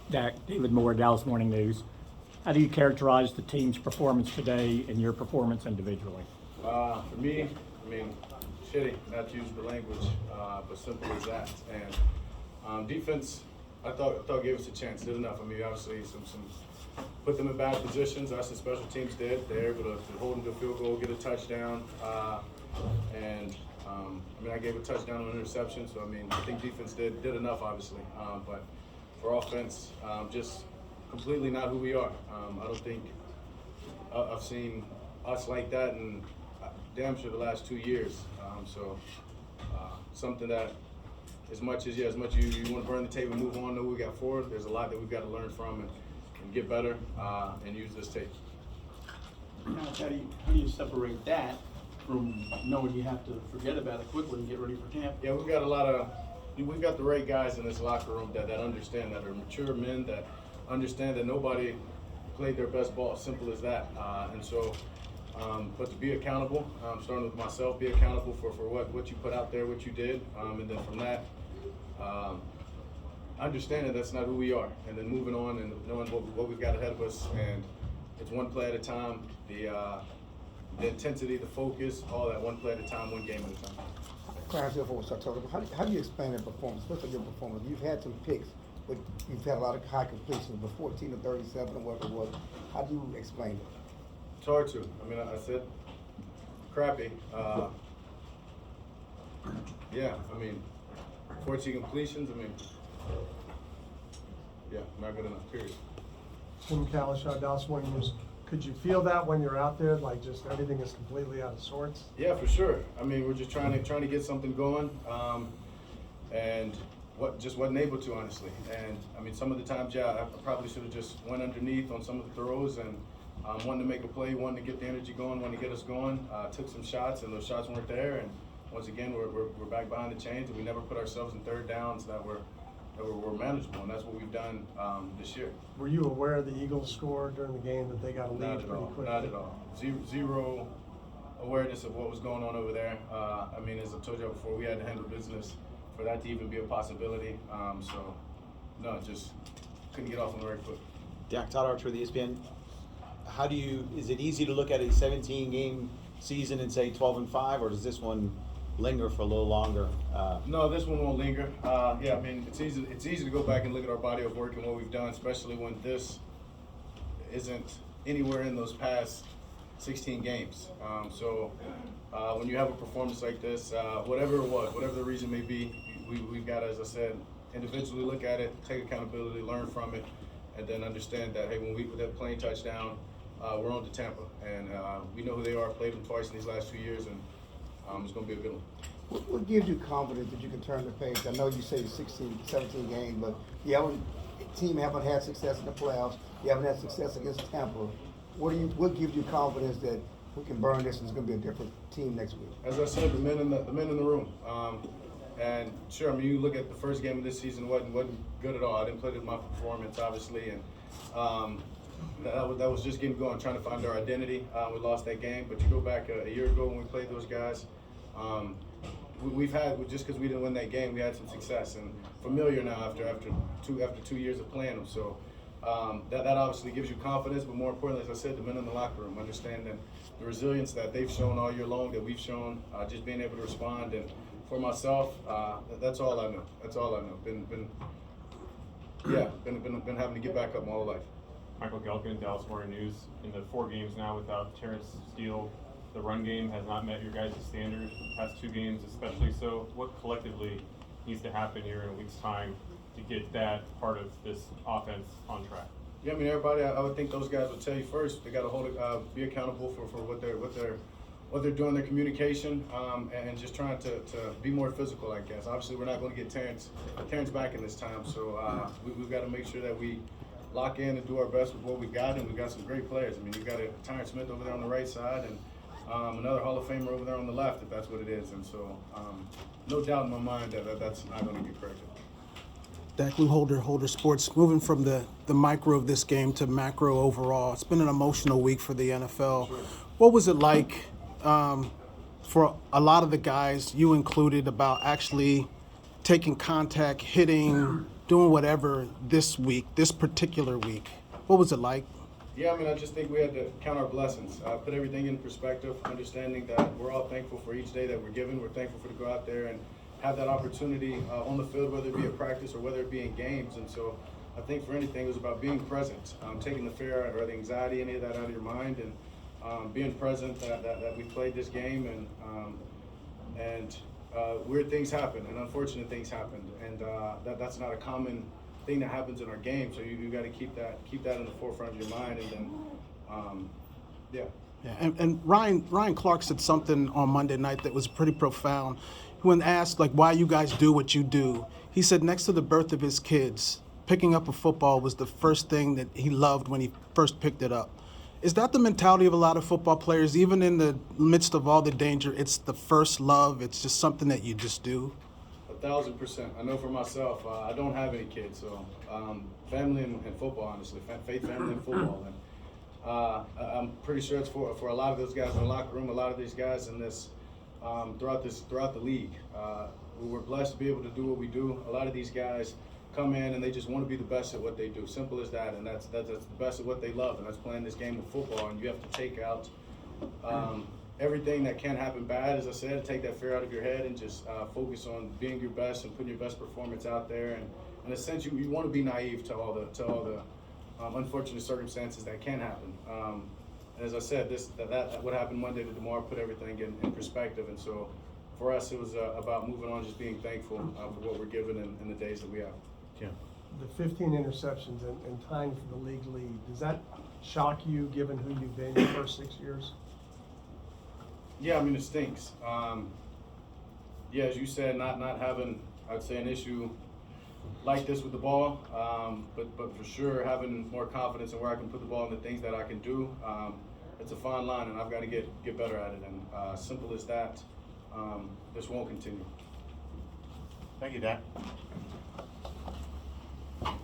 Dak, David Moore, Dallas Morning News. How do you characterize the team's performance today and your performance individually? For me, I mean, shitty, not to use the language, but simple as that. And defense, I thought gave us a chance, did enough. I mean, obviously, some put them in bad positions. Us and special teams did. They're able to hold them to a field goal, get a touchdown, and I mean, I gave a touchdown on an interception. So I mean, I think defense did enough, obviously. But for offense, just completely not who we are. I don't think I've seen us like that in damn sure the last 2 years. Something that as much as you want to burn the tape and move on, know we got forward, there's a lot that we've got to learn from and get better and use this tape. Now, how do you separate that from knowing you have to forget about it quickly and get ready for camp? Yeah, we've got the right guys in this locker room that understand, that are mature men that understand that nobody played their best ball, simple as that. But to be accountable, starting with myself, be accountable for what you put out there, what you did, and then from that, understanding that's not who we are, and then moving on and knowing what we've got ahead of us, and it's one play at a time, the intensity, the focus, all that, one play at a time, one game at a time. Clarence, before we start talking, how do you explain their performance? What's your performance? You've had some picks, but you've had a lot of high completions, but 14 to 37 or whatever it was. How do you explain it? It's hard to. I mean, I said crappy. Yeah, I mean, 14 completions, I mean, yeah, not good enough, period. Tim Kalishaw, Dallas Morning News. Could you feel that when you're out there, like just everything is completely out of sorts? Yeah, for sure. I mean, we're just trying to get something going, and just wasn't able to, honestly. And I mean, some of the times, yeah, I probably should have just went underneath on some of the throws and wanted to make a play, wanted to get the energy going, wanted to get us going. Took some shots, and those shots weren't there. And once again, we're back behind the chains, and we never put ourselves in third downs that were manageable, and that's what we've done this year. Were you aware the Eagles scored during the game, that they got a lead pretty quickly? Not at all. Zero awareness of what was going on over there. I mean, as I told you before, we had to handle business for that to even be a possibility. No, just couldn't get off on the right foot. Dak, Todd Archer with ESPN. Is it easy to look at a 17-game season and say 12-5, or does this one linger for a little longer? No, this one won't linger. Yeah, I mean, it's easy to go back and look at our body of work and what we've done, especially when this isn't anywhere in those past 16 games. When you have a performance like this, whatever it was, whatever the reason may be, we've got to, as I said, individually look at it, take accountability, learn from it, and then understand that, hey, when with that playing touchdown, we're on to Tampa, and we know who they are. Played them twice in these last 2 years, and it's going to be a good one. What gives you confidence that you can turn the page? I know you say 16, 17 games, but team haven't had success in the playoffs. You haven't had success against Tampa. What gives you confidence that we can burn this and it's going to be a different team next week? As I said, the men in the room. And sure, I mean, you look at the first game of this season, wasn't good at all. I didn't play to my performance, obviously, and that was just getting going, trying to find our identity. We lost that game, but you go back a year ago when we played those guys. We've had, just because we didn't win that game, we had some success and familiar now after 2 years of playing them. So that obviously gives you confidence, but more importantly, as I said, the men in the locker room understanding the resilience that they've shown all year long, that we've shown, just being able to respond. And for myself, that's all I know. That's all I know. Been having to get back up my whole life. Michael Gelkin, Dallas Morning News. In the 4 games now without Terrence Steele, the run game has not met your guys' standards. The past 2 games especially so. What collectively needs to happen here in a week's time to get that part of this offense on track? Yeah, I mean, everybody, I would think those guys would tell you first, they got to be accountable for what they're doing, their communication, and just trying to be more physical, I guess. Obviously, we're not going to get Terrence back in this time, so we've got to make sure that we lock in and do our best with what we got, and we've got some great players. I mean, you've got Tyron Smith over there on the right side, and another Hall of Famer over there on the left, if that's what it is. And so, no doubt in my mind that that's not going to get corrected. Dak, Lou Holder Sports. Moving from the micro of this game to macro overall, it's been an emotional week for the NFL. Sure. What was it like for a lot of the guys, you included, about actually taking contact, hitting doing whatever this week, this particular week. What was it like? Yeah, I mean, I just think we had to count our blessings, put everything in perspective, understanding that we're all thankful for each day that we're given. We're thankful for to go out there and have that opportunity on the field, whether it be a practice or whether it be in games. And so I think for anything, it was about being present, taking the fear or the anxiety, any of that out of your mind, and being present that we played this game. And weird things happen and unfortunate things happened. And that's not a common thing that happens in our game, so you got to keep that in the forefront of your mind, and then yeah. Yeah, and Ryan Clark said something on Monday night that was pretty profound. When asked like why you guys do what you do, he said next to the birth of his kids, picking up a football was the first thing that he loved when he first picked it up. Is that the mentality of a lot of football players? Even in the midst of all the danger, it's the first love. It's just something that you just do. 1,000%. I know for myself, I don't have any kids, so family and football, honestly, faith, family, and football. And I'm pretty sure it's for a lot of those guys in the locker room, a lot of these guys in this, throughout the league. We're blessed to be able to do what we do. A lot of these guys come in and they just want to be the best at what they do. Simple as that, and that's the best at what they love, and that's playing this game of football. And you have to take out everything that can happen bad, as I said, take that fear out of your head and just focus on being your best and putting your best performance out there. And in a sense, you want to be naive to all the unfortunate circumstances that can happen. And as I said, that what happened Monday to DeMar put everything in perspective. And so for us, it was about moving on, just being thankful for what we're given in the days that we have. Yeah. The 15 interceptions and tying for the league lead, does that shock you given who you've been the first 6 years? Yeah, I mean, it stinks. Yeah, as you said, not having, I'd say, an issue like this with the ball, but for sure having more confidence in where I can put the ball and the things that I can do. It's a fine line, and I've got to get better at it. And simple as that, this won't continue. Thank you, Dak.